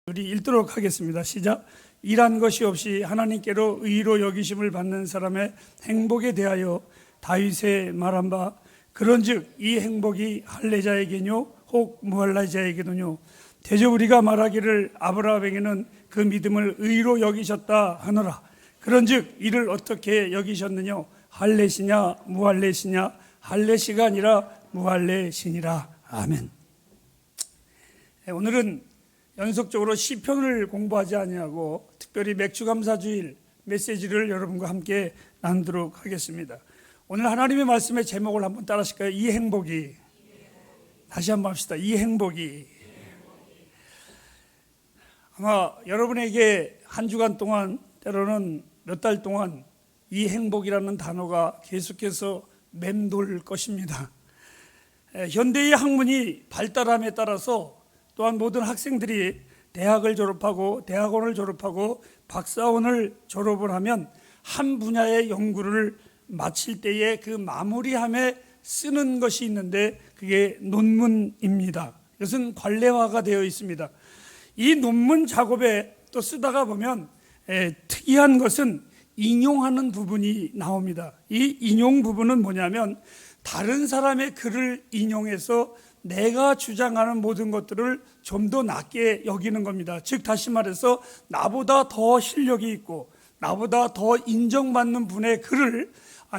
우리 읽도록 하겠습니다. 시작. 일한 것이 없이 하나님께로 의로 여기심을 받는 사람의 행복에 대하여 다윗의 말한 바 그런즉 이 행복이 할례자에게뇨 혹 무할례자에게도뇨 대저 우리가 말하기를 아브라함에게는 그 믿음을 의로 여기셨다 하노라. 그런즉 이를 어떻게 여기셨느냐 할례시냐 무할례시냐 할례시가 아니라 무할례시니라. 아멘. 오늘은 연속적으로 시편을 공부하지 아니하고 특별히 맥주감사주일 메시지를 여러분과 함께 나누도록 하겠습니다. 오늘 하나님의 말씀의 제목을 한번 따라하실까요? 이 행복이. 다시 한번 합시다. 이 행복이. 아마 여러분에게 한 주간 동안 때로는 몇 달 동안 이 행복이라는 단어가 계속해서 맴돌 것입니다. 현대의 학문이 발달함에 따라서 또한 모든 학생들이 대학을 졸업하고 대학원을 졸업하고 박사원을 졸업을 하면 한 분야의 연구를 마칠 때에 그 마무리함에 쓰는 것이 있는데 그게 논문입니다. 이것은 관례화가 되어 있습니다. 이 논문 작업에 또 쓰다가 보면 특이한 것은 인용하는 부분이 나옵니다. 이 인용 부분은 뭐냐면 다른 사람의 글을 인용해서 내가 주장하는 모든 것들을 좀 더 낮게 여기는 겁니다. 즉 다시 말해서 나보다 더 실력이 있고 나보다 더 인정받는 분의 글을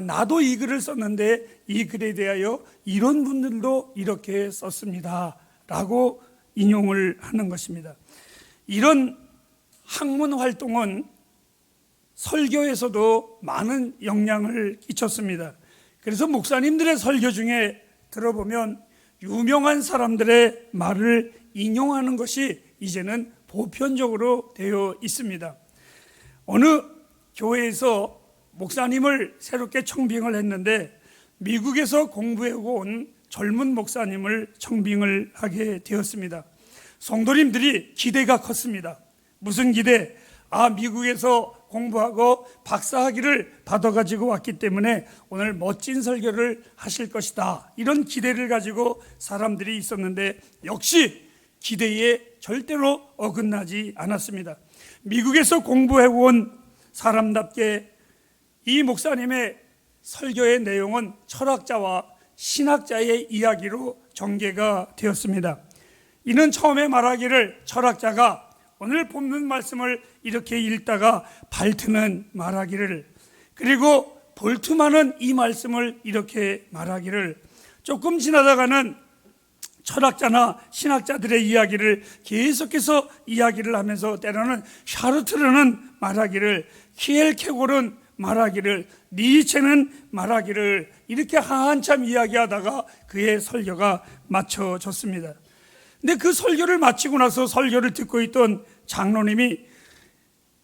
나도 이 글을 썼는데 이 글에 대하여 이런 분들도 이렇게 썼습니다 라고 인용을 하는 것입니다. 이런 학문 활동은 설교에서도 많은 영향을 끼쳤습니다. 그래서 목사님들의 설교 중에 들어보면 유명한 사람들의 말을 인용하는 것이 이제는 보편적으로 되어 있습니다. 어느 교회에서 목사님을 새롭게 청빙을 했는데 미국에서 공부하고 온 젊은 목사님을 청빙을 하게 되었습니다. 성도님들이 기대가 컸습니다. 무슨 기대? 미국에서 공부하고 박사학위를 받아가지고 왔기 때문에 오늘 멋진 설교를 하실 것이다. 이런 기대를 가지고 사람들이 있었는데 역시 기대에 절대로 어긋나지 않았습니다. 미국에서 공부해온 사람답게 이 목사님의 설교의 내용은 철학자와 신학자의 이야기로 전개가 되었습니다. 이는 처음에 말하기를 철학자가 오늘 본문 말씀을 이렇게 읽다가 발트는 말하기를 그리고 볼트만은 이 말씀을 이렇게 말하기를 조금 지나다가는 철학자나 신학자들의 이야기를 계속해서 이야기를 하면서 때로는 샤르트르는 말하기를 키엘케골은 말하기를 니체는 말하기를 이렇게 한참 이야기하다가 그의 설교가 마쳐졌습니다. 근데 그 설교를 마치고 나서 설교를 듣고 있던 장로님이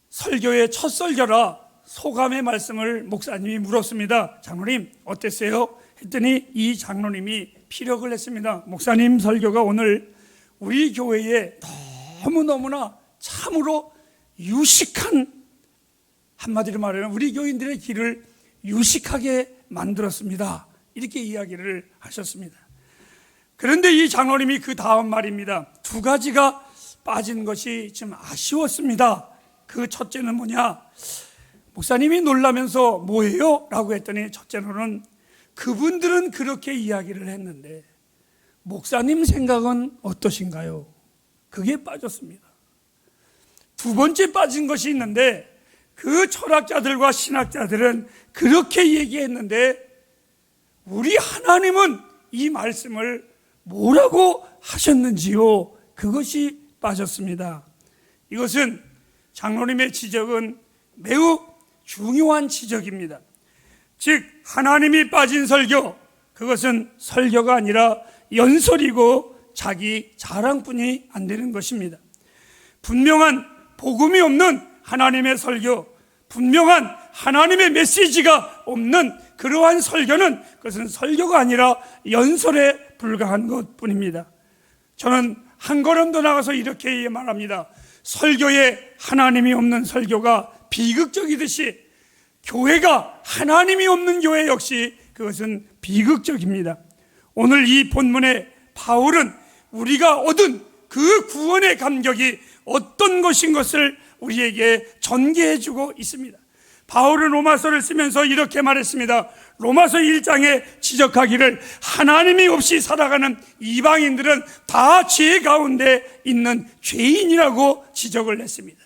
설교의 첫 설교라 소감의 말씀을 목사님이 물었습니다. 장로님 어땠어요? 했더니 이 장로님이 피력을 했습니다. 목사님 설교가 오늘 우리 교회에 너무너무나 참으로 유식한, 한마디로 말하면 우리 교인들의 길을 유식하게 만들었습니다. 이렇게 이야기를 하셨습니다. 그런데 이 장로님이 그 다음 말입니다. 두 가지가 빠진 것이 좀 아쉬웠습니다. 그 첫째는 뭐냐? 목사님이 놀라면서 뭐예요? 라고 했더니 첫째로는 그분들은 그렇게 이야기를 했는데 목사님 생각은 어떠신가요? 그게 빠졌습니다. 두 번째 빠진 것이 있는데 그 철학자들과 신학자들은 그렇게 얘기했는데 우리 하나님은 이 말씀을 뭐라고 하셨는지요? 그것이 빠졌습니다. 이것은 장로님의 지적은 매우 중요한 지적입니다. 즉 하나님이 빠진 설교, 그것은 설교가 아니라 연설이고 자기 자랑뿐이 안 되는 것입니다. 분명한 복음이 없는 하나님의 설교, 분명한 하나님의 메시지가 없는 그러한 설교는 그것은 설교가 아니라 연설에 불과한 것뿐입니다. 저는 한 걸음 더 나가서 이렇게 말합니다. 설교에 하나님이 없는 설교가 비극적이듯이 교회가 하나님이 없는 교회 역시 그것은 비극적입니다. 오늘 이 본문에 바울은 우리가 얻은 그 구원의 감격이 어떤 것인 것을 우리에게 전개해 주고 있습니다. 바울은 로마서를 쓰면서 이렇게 말했습니다. 로마서 1장에 지적하기를 하나님이 없이 살아가는 이방인들은 다 죄 가운데 있는 죄인이라고 지적을 했습니다.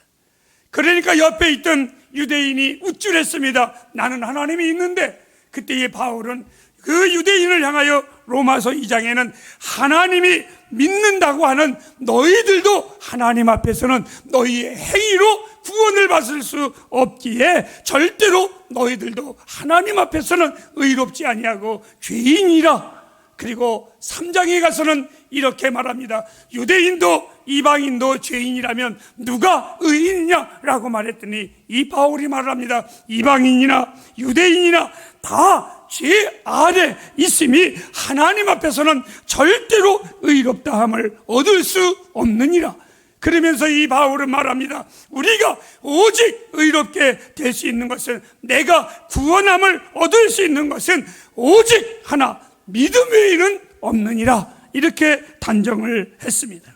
그러니까 옆에 있던 유대인이 우쭐했습니다. 나는 하나님이 있는데. 그때의 바울은 그 유대인을 향하여 로마서 2장에는 하나님이 믿는다고 하는 너희들도 하나님 앞에서는 너희의 행위로 구원을 받을 수 없기에 절대로 너희들도 하나님 앞에서는 의롭지 아니하고 죄인이라. 그리고 3장에 가서는 이렇게 말합니다. 유대인도 이방인도 죄인이라면 누가 의인이냐라고 말했더니 이 바울이 말합니다. 이방인이나 유대인이나 다 죄 아래 있음이 하나님 앞에서는 절대로 의롭다함을 얻을 수 없느니라. 그러면서 이 바울은 말합니다. 우리가 오직 의롭게 될 수 있는 것은, 내가 구원함을 얻을 수 있는 것은 오직 하나, 믿음 외에는 없느니라. 이렇게 단정을 했습니다.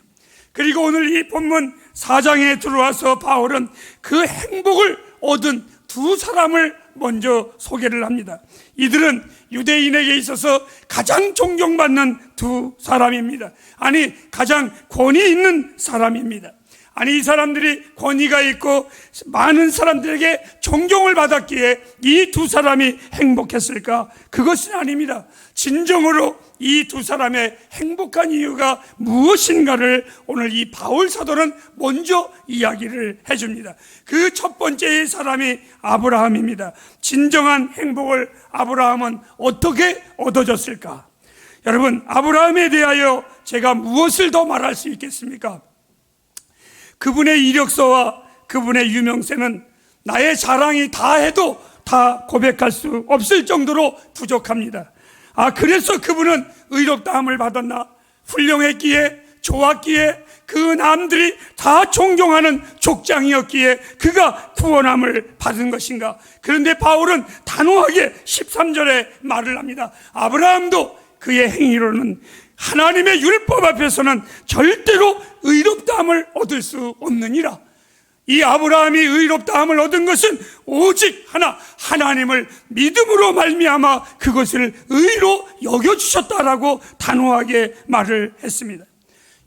그리고 오늘 이 본문 4장에 들어와서 바울은 그 행복을 얻은 두 사람을 먼저 소개를 합니다. 이들은 유대인에게 있어서 가장 존경받는 두 사람입니다. 아니, 가장 권위 있는 사람입니다. 아니, 이 사람들이 권위가 있고 많은 사람들에게 존경을 받았기에 이 두 사람이 행복했을까? 그것은 아닙니다. 진정으로 이 두 사람의 행복한 이유가 무엇인가를 오늘 이 바울 사도는 먼저 이야기를 해줍니다. 그 첫 번째의 사람이 아브라함입니다. 진정한 행복을 아브라함은 어떻게 얻어졌을까? 여러분, 아브라함에 대하여 제가 무엇을 더 말할 수 있겠습니까? 그분의 이력서와 그분의 유명세는 나의 자랑이 다 해도 다 고백할 수 없을 정도로 부족합니다. 그래서 그분은 의롭다함을 받았나? 훌륭했기에, 좋았기에, 그 남들이 다 존경하는 족장이었기에 그가 구원함을 받은 것인가? 그런데 바울은 단호하게 13절에 말을 합니다. 아브라함도 그의 행위로는 하나님의 율법 앞에서는 절대로 의롭다함을 얻을 수 없느니라. 이 아브라함이 의롭다함을 얻은 것은 오직 하나, 하나님을 믿음으로 말미암아 그것을 의로 여겨주셨다라고 단호하게 말을 했습니다.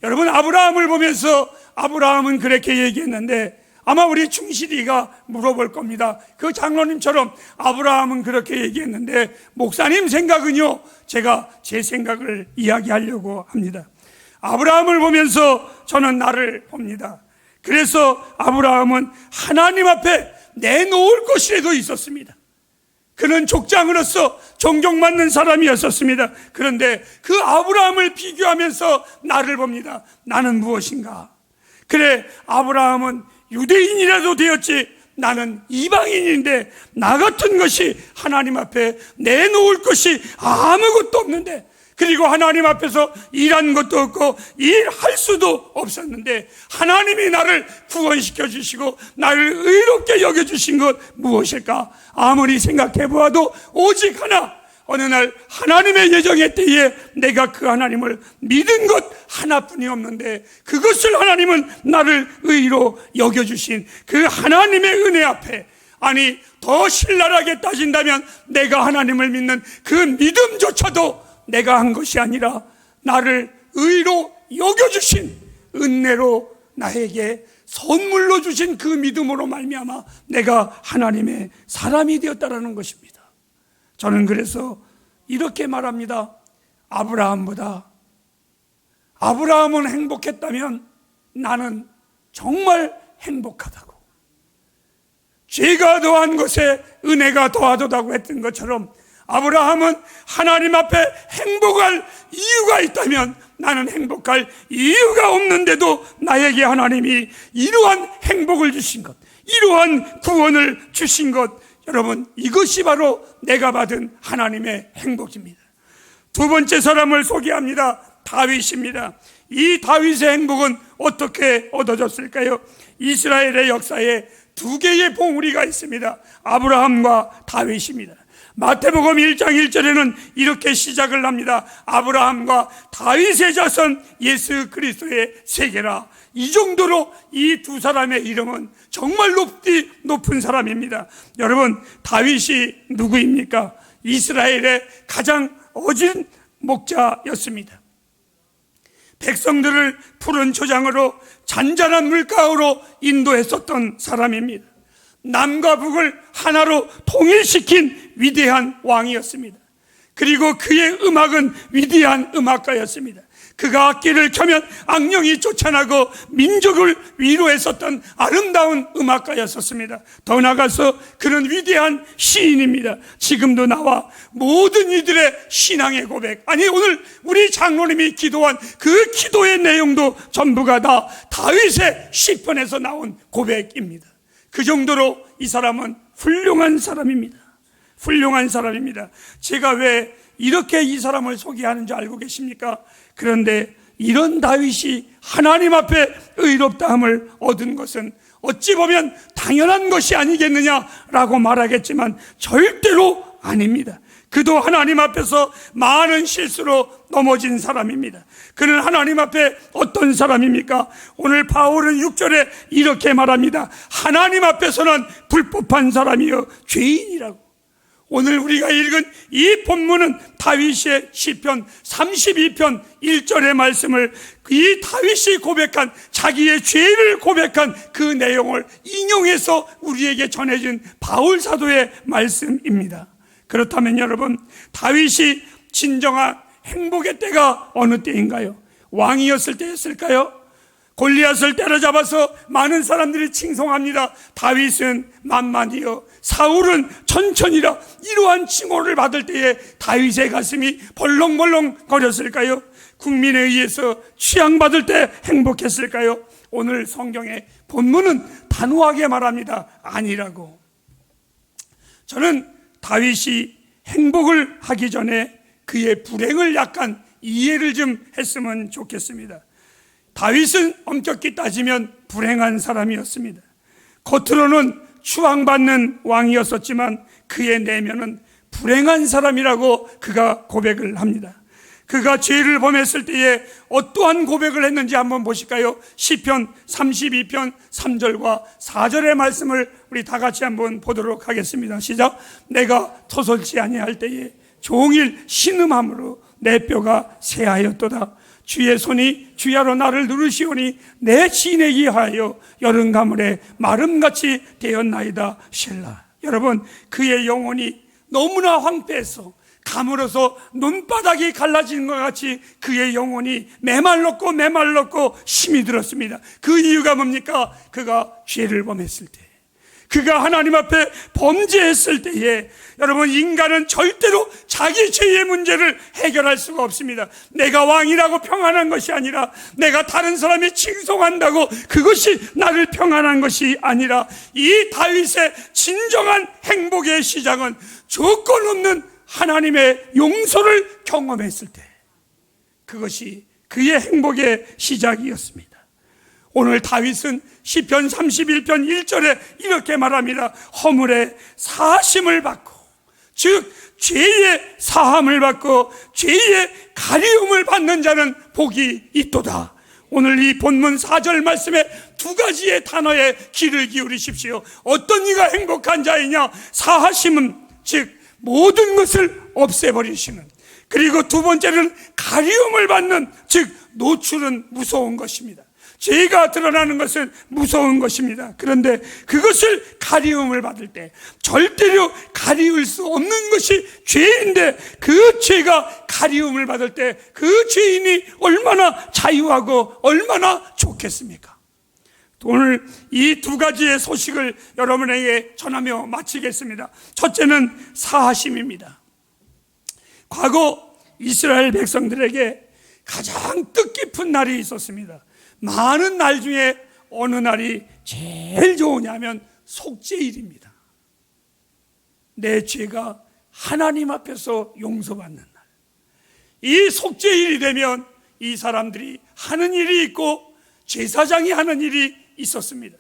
여러분, 아브라함을 보면서 아브라함은 그렇게 얘기했는데 아마 우리 충실이가 물어볼 겁니다. 그 장로님처럼 아브라함은 그렇게 얘기했는데 목사님 생각은요? 제가 제 생각을 이야기하려고 합니다. 아브라함을 보면서 저는 나를 봅니다. 그래서 아브라함은 하나님 앞에 내놓을 것이라도 있었습니다. 그는 족장으로서 존경받는 사람이었습니다. 그런데 그 아브라함을 비교하면서 나를 봅니다. 나는 무엇인가? 그래, 아브라함은 유대인이라도 되었지 나는 이방인인데 나 같은 것이 하나님 앞에 내놓을 것이 아무것도 없는데, 그리고 하나님 앞에서 일한 것도 없고 일할 수도 없었는데 하나님이 나를 구원시켜 주시고 나를 의롭게 여겨주신 것 무엇일까? 아무리 생각해 보아도 오직 하나, 어느 날 하나님의 예정의 때에 내가 그 하나님을 믿은 것 하나뿐이 없는데 그것을 하나님은 나를 의로 여겨주신 그 하나님의 은혜 앞에, 아니 더 신랄하게 따진다면 내가 하나님을 믿는 그 믿음조차도 내가 한 것이 아니라 나를 의로 여겨주신 은혜로 나에게 선물로 주신 그 믿음으로 말미암아 내가 하나님의 사람이 되었다라는 것입니다. 저는 그래서 이렇게 말합니다. 아브라함은 행복했다면 나는 정말 행복하다고. 죄가 더한 것에 은혜가 더하다고 했던 것처럼 아브라함은 하나님 앞에 행복할 이유가 있다면 나는 행복할 이유가 없는데도 나에게 하나님이 이러한 행복을 주신 것, 이러한 구원을 주신 것, 여러분, 이것이 바로 내가 받은 하나님의 행복입니다. 두 번째 사람을 소개합니다. 다윗입니다. 이 다윗의 행복은 어떻게 얻어졌을까요? 이스라엘의 역사에 두 개의 봉우리가 있습니다. 아브라함과 다윗입니다. 마태복음 1장 1절에는 이렇게 시작을 합니다. 아브라함과 다윗의 자손 예수 그리스도의 세계라. 이 정도로 이 두 사람의 이름은 정말 높은 사람입니다. 여러분, 다윗이 누구입니까? 이스라엘의 가장 어진 목자였습니다. 백성들을 푸른 초장으로 잔잔한 물가로 인도했었던 사람입니다. 남과 북을 하나로 통일시킨 위대한 왕이었습니다. 그리고 그의 음악은 위대한 음악가였습니다. 그가 악기를 켜면 악령이 쫓아나고 민족을 위로했었던 아름다운 음악가였었습니다. 더 나아가서 그는 위대한 시인입니다. 지금도 나와 모든 이들의 신앙의 고백, 아니 오늘 우리 장로님이 기도한 그 기도의 내용도 전부가 다 다윗의 시편에서 나온 고백입니다. 그 정도로 이 사람은 훌륭한 사람입니다. 훌륭한 사람입니다. 제가 왜 이렇게 이 사람을 소개하는 줄 알고 계십니까? 그런데 이런 다윗이 하나님 앞에 의롭다함을 얻은 것은 어찌 보면 당연한 것이 아니겠느냐라고 말하겠지만 절대로 아닙니다. 그도 하나님 앞에서 많은 실수로 넘어진 사람입니다. 그는 하나님 앞에 어떤 사람입니까? 오늘 바울은 6절에 이렇게 말합니다. 하나님 앞에서는 불법한 사람이요 죄인이라고. 오늘 우리가 읽은 이 본문은 다윗의 시편 32편 1절의 말씀을, 이 다윗이 고백한 자기의 죄를 고백한 그 내용을 인용해서 우리에게 전해진 바울 사도의 말씀입니다. 그렇다면 여러분, 다윗이 진정한 행복의 때가 어느 때인가요? 왕이었을 때였을까요? 골리앗을 때려잡아서 많은 사람들이 칭송합니다. 다윗은 만만이요 사울은 천천히라. 이러한 칭호를 받을 때에 다윗의 가슴이 벌렁벌렁 거렸을까요? 국민에 의해서 취향받을 때 행복했을까요? 오늘 성경의 본문은 단호하게 말합니다. 아니라고. 저는 다윗이 행복을 하기 전에 그의 불행을 약간 이해를 좀 했으면 좋겠습니다. 다윗은 엄격히 따지면 불행한 사람이었습니다. 겉으로는 추앙받는 왕이었었지만 그의 내면은 불행한 사람이라고 그가 고백을 합니다. 그가 죄를 범했을 때에 어떠한 고백을 했는지 한번 보실까요? 시편 32편 3절과 4절의 말씀을 우리 다 같이 한번 보도록 하겠습니다. 시작. 내가 토설지 아니할 때에 종일 신음함으로 내 뼈가 새하였도다. 주의 손이 주야로 나를 누르시오니 내 지내기 하여 여름 가물에 마름같이 되었나이다. 셀라. 여러분, 그의 영혼이 너무나 황폐해서 가물어서 눈바닥이 갈라지는 것 같이 그의 영혼이 메말랐고 힘이 들었습니다. 그 이유가 뭡니까? 그가 죄를 범했을 때, 그가 하나님 앞에 범죄했을 때에, 여러분, 인간은 절대로 자기 죄의 문제를 해결할 수가 없습니다. 내가 왕이라고 평안한 것이 아니라, 내가 다른 사람이 칭송한다고 그것이 나를 평안한 것이 아니라, 이 다윗의 진정한 행복의 시작은 조건 없는 하나님의 용서를 경험했을 때, 그것이 그의 행복의 시작이었습니다. 오늘 다윗은 시편 31편 1절에 이렇게 말합니다. 허물의 사하심을 받고, 즉 죄의 사함을 받고 죄의 가리움을 받는 자는 복이 있도다. 오늘 이 본문 4절 말씀에 두 가지의 단어에 귀를 기울이십시오. 어떤 이가 행복한 자이냐? 사하심은 즉 모든 것을 없애버리시는, 그리고 두 번째는 가리움을 받는, 즉 노출은 무서운 것입니다. 죄가 드러나는 것은 무서운 것입니다. 그런데 그것을 가리움을 받을 때, 절대로 가리울 수 없는 것이 죄인데 그 죄가 가리움을 받을 때 그 죄인이 얼마나 자유하고 얼마나 좋겠습니까? 오늘 이 두 가지의 소식을 여러분에게 전하며 마치겠습니다. 첫째는 사하심입니다. 과거 이스라엘 백성들에게 가장 뜻깊은 날이 있었습니다. 많은 날 중에 어느 날이 제일 좋으냐면 속죄일입니다. 내 죄가 하나님 앞에서 용서받는 날. 이 속죄일이 되면 이 사람들이 하는 일이 있고 제사장이 하는 일이 있었습니다.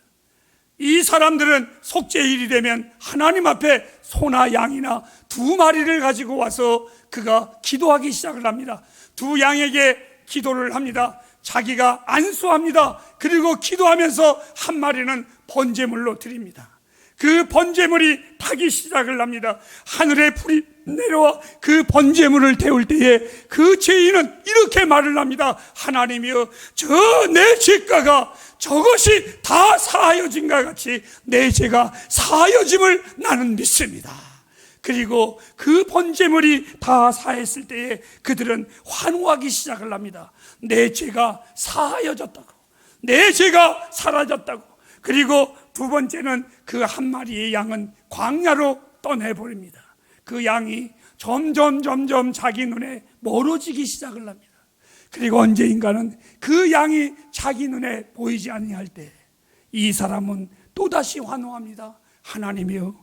이 사람들은 속죄일이 되면 하나님 앞에 소나 양이나 두 마리를 가지고 와서 그가 기도하기 시작을 합니다. 두 양에게 기도를 합니다. 자기가 안수합니다. 그리고 기도하면서 한 마리는 번제물로 드립니다. 그 번제물이 타기 시작을 합니다. 하늘에 불이 내려와 그 번제물을 태울 때에 그 죄인은 이렇게 말을 합니다. 하나님이여, 저 내 죄가가 저것이 다 사하여진 것 같이 내 죄가 사하여짐을 나는 믿습니다. 그리고 그 번제물이 다 사했을 때에 그들은 환호하기 시작을 합니다. 내 죄가 사하여졌다고, 내 죄가 사라졌다고. 그리고 두 번째는 그 한 마리의 양은 광야로 떠내버립니다. 그 양이 점점 자기 눈에 멀어지기 시작을 합니다. 그리고 언제인가는 그 양이 자기 눈에 보이지 아니할 때 이 사람은 또다시 환호합니다. 하나님이여,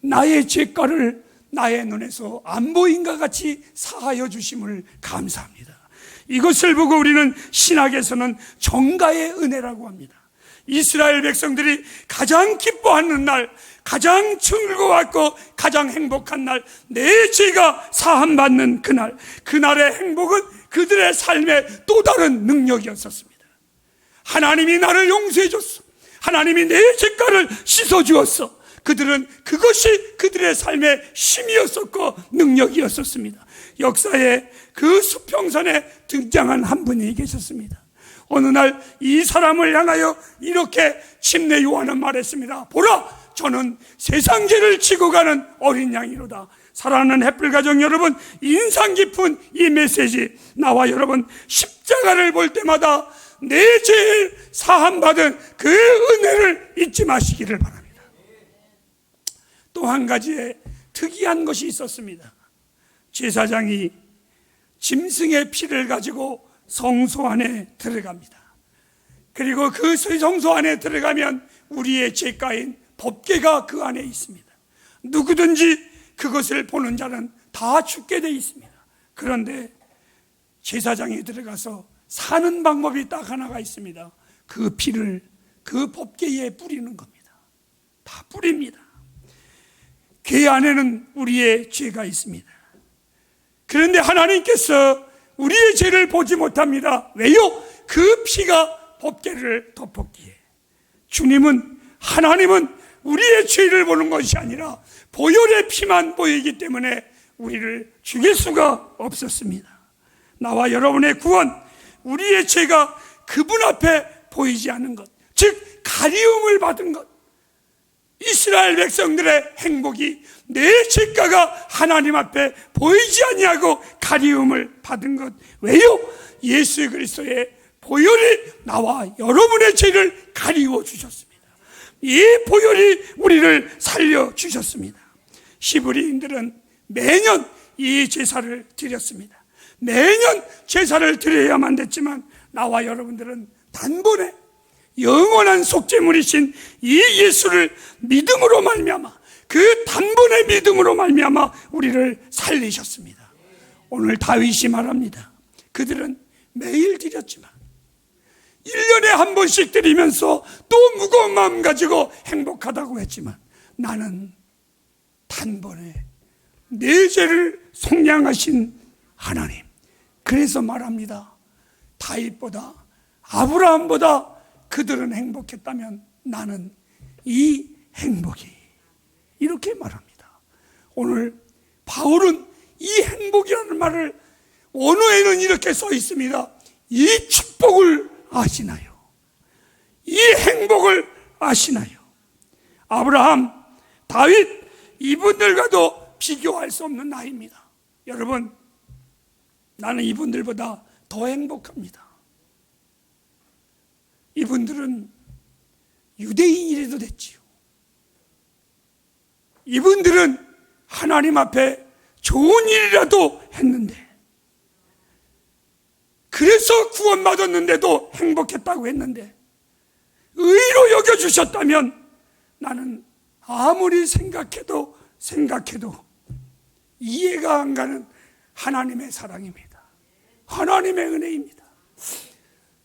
나의 죄가를 나의 눈에서 안 보인 것 같이 사하여 주심을 감사합니다. 이것을 보고 우리는 신학에서는 정가의 은혜라고 합니다. 이스라엘 백성들이 가장 기뻐하는 날, 가장 즐거웠고 가장 행복한 날, 내 죄가 사함받는 그날, 그날의 행복은 그들의 삶의 또 다른 능력이었었습니다. 하나님이 나를 용서해 줬어, 하나님이 내 죄가를 씻어주었어. 그들은 그것이 그들의 삶의 힘이었었고 능력이었었습니다. 역사에 그 수평선에 등장한 한 분이 계셨습니다. 어느 날 이 사람을 향하여 이렇게 침례 요한은 말했습니다. 보라, 저는 세상 죄를 지고 가는 어린 양이로다. 사랑하는 햇불 가족 여러분, 인상 깊은 이 메시지, 나와 여러분 십자가를 볼 때마다 내 죄를 사함받은 그 은혜를 잊지 마시기를 바랍니다. 또 한 가지의 특이한 것이 있었습니다. 제사장이 짐승의 피를 가지고 성소 안에 들어갑니다. 그리고 그 성소 안에 들어가면 우리의 죄가인 법궤가 그 안에 있습니다. 누구든지 그것을 보는 자는 다 죽게 되어 있습니다. 그런데 제사장이 들어가서 사는 방법이 딱 하나가 있습니다. 그 피를 그 법궤에 뿌리는 겁니다. 다 뿌립니다. 궤 안에는 우리의 죄가 있습니다. 그런데 하나님께서 우리의 죄를 보지 못합니다. 왜요? 그 피가 법궤를 덮었기에. 주님은, 하나님은 우리의 죄를 보는 것이 아니라 보혈의 피만 보이기 때문에 우리를 죽일 수가 없었습니다. 나와 여러분의 구원, 우리의 죄가 그분 앞에 보이지 않는 것, 즉 가리움을 받은 것. 이스라엘 백성들의 행복이 내 죄가가 하나님 앞에 보이지 아니하고 가리움을 받은 것. 왜요? 예수 그리스도의 보혈이 나와 여러분의 죄를 가리워 주셨습니다. 이 보혈이 우리를 살려 주셨습니다. 히브리인들은 매년 이 제사를 드렸습니다. 매년 제사를 드려야만 됐지만 나와 여러분들은 단번에 영원한 속죄물이신 이 예수를 믿음으로 말미암아, 그 단번의 믿음으로 말미암아 우리를 살리셨습니다. 오늘 다윗이 말합니다. 그들은 매일 드렸지만 1년에 한 번씩 드리면서 또 무거운 마음 가지고 행복하다고 했지만 나는 단번에 내 죄를 속량하신 하나님. 그래서 말합니다. 다윗보다, 아브라함보다 그들은 행복했다면 나는 이 행복이, 이렇게 말합니다. 오늘 바울은 이 행복이라는 말을 원어에는 이렇게 써 있습니다. 이 축복을 아시나요? 이 행복을 아시나요? 아브라함, 다윗, 이분들과도 비교할 수 없는 나이입니다. 여러분, 나는 이분들보다 더 행복합니다. 이분들은 유대인이라도 됐지요. 이분들은 하나님 앞에 좋은 일이라도 했는데, 그래서 구원받았는데도 행복했다고 했는데, 의로 여겨주셨다면 나는 아무리 생각해도 이해가 안 가는 하나님의 사랑입니다. 하나님의 은혜입니다.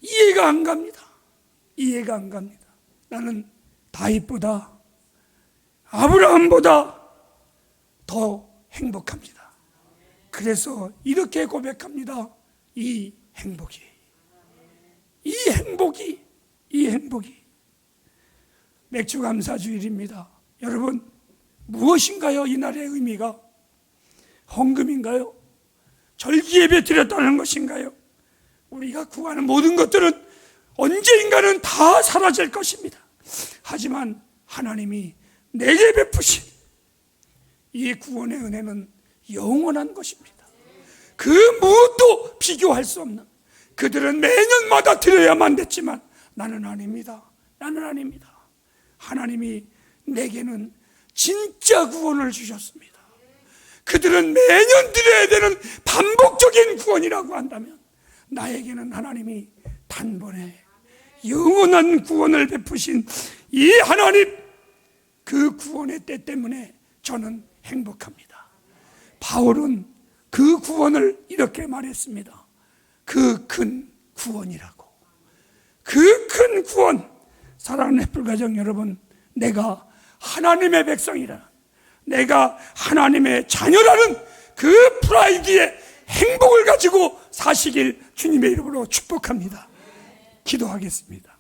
이해가 안 갑니다. 이해가 안 갑니다. 나는 다윗보다, 아브라함보다 더 행복합니다. 그래서 이렇게 고백합니다. 이 행복이, 이 행복이 맥주감사주일입니다. 여러분, 무엇인가요? 이날의 의미가 헌금인가요? 절기예배 드렸다는 것인가요? 우리가 구하는 모든 것들은 언제인가는 다 사라질 것입니다. 하지만 하나님이 내게 베푸신 이 구원의 은혜는 영원한 것입니다. 그 무엇도 비교할 수 없는, 그들은 매년마다 드려야만 됐지만 나는 아닙니다. 나는 아닙니다. 하나님이 내게는 진짜 구원을 주셨습니다. 그들은 매년 드려야 되는 반복적인 구원이라고 한다면 나에게는 하나님이 단번에 영원한 구원을 베푸신 이 하나님, 그 구원의 때 때문에 저는 행복합니다. 바울은 그 구원을 이렇게 말했습니다. 그 큰 구원이라고. 그 큰 구원. 사랑하는 햇불가정 여러분, 내가 하나님의 백성이라, 내가 하나님의 자녀라는 그 프라이드의 행복을 가지고 사시길 주님의 이름으로 축복합니다. 기도하겠습니다.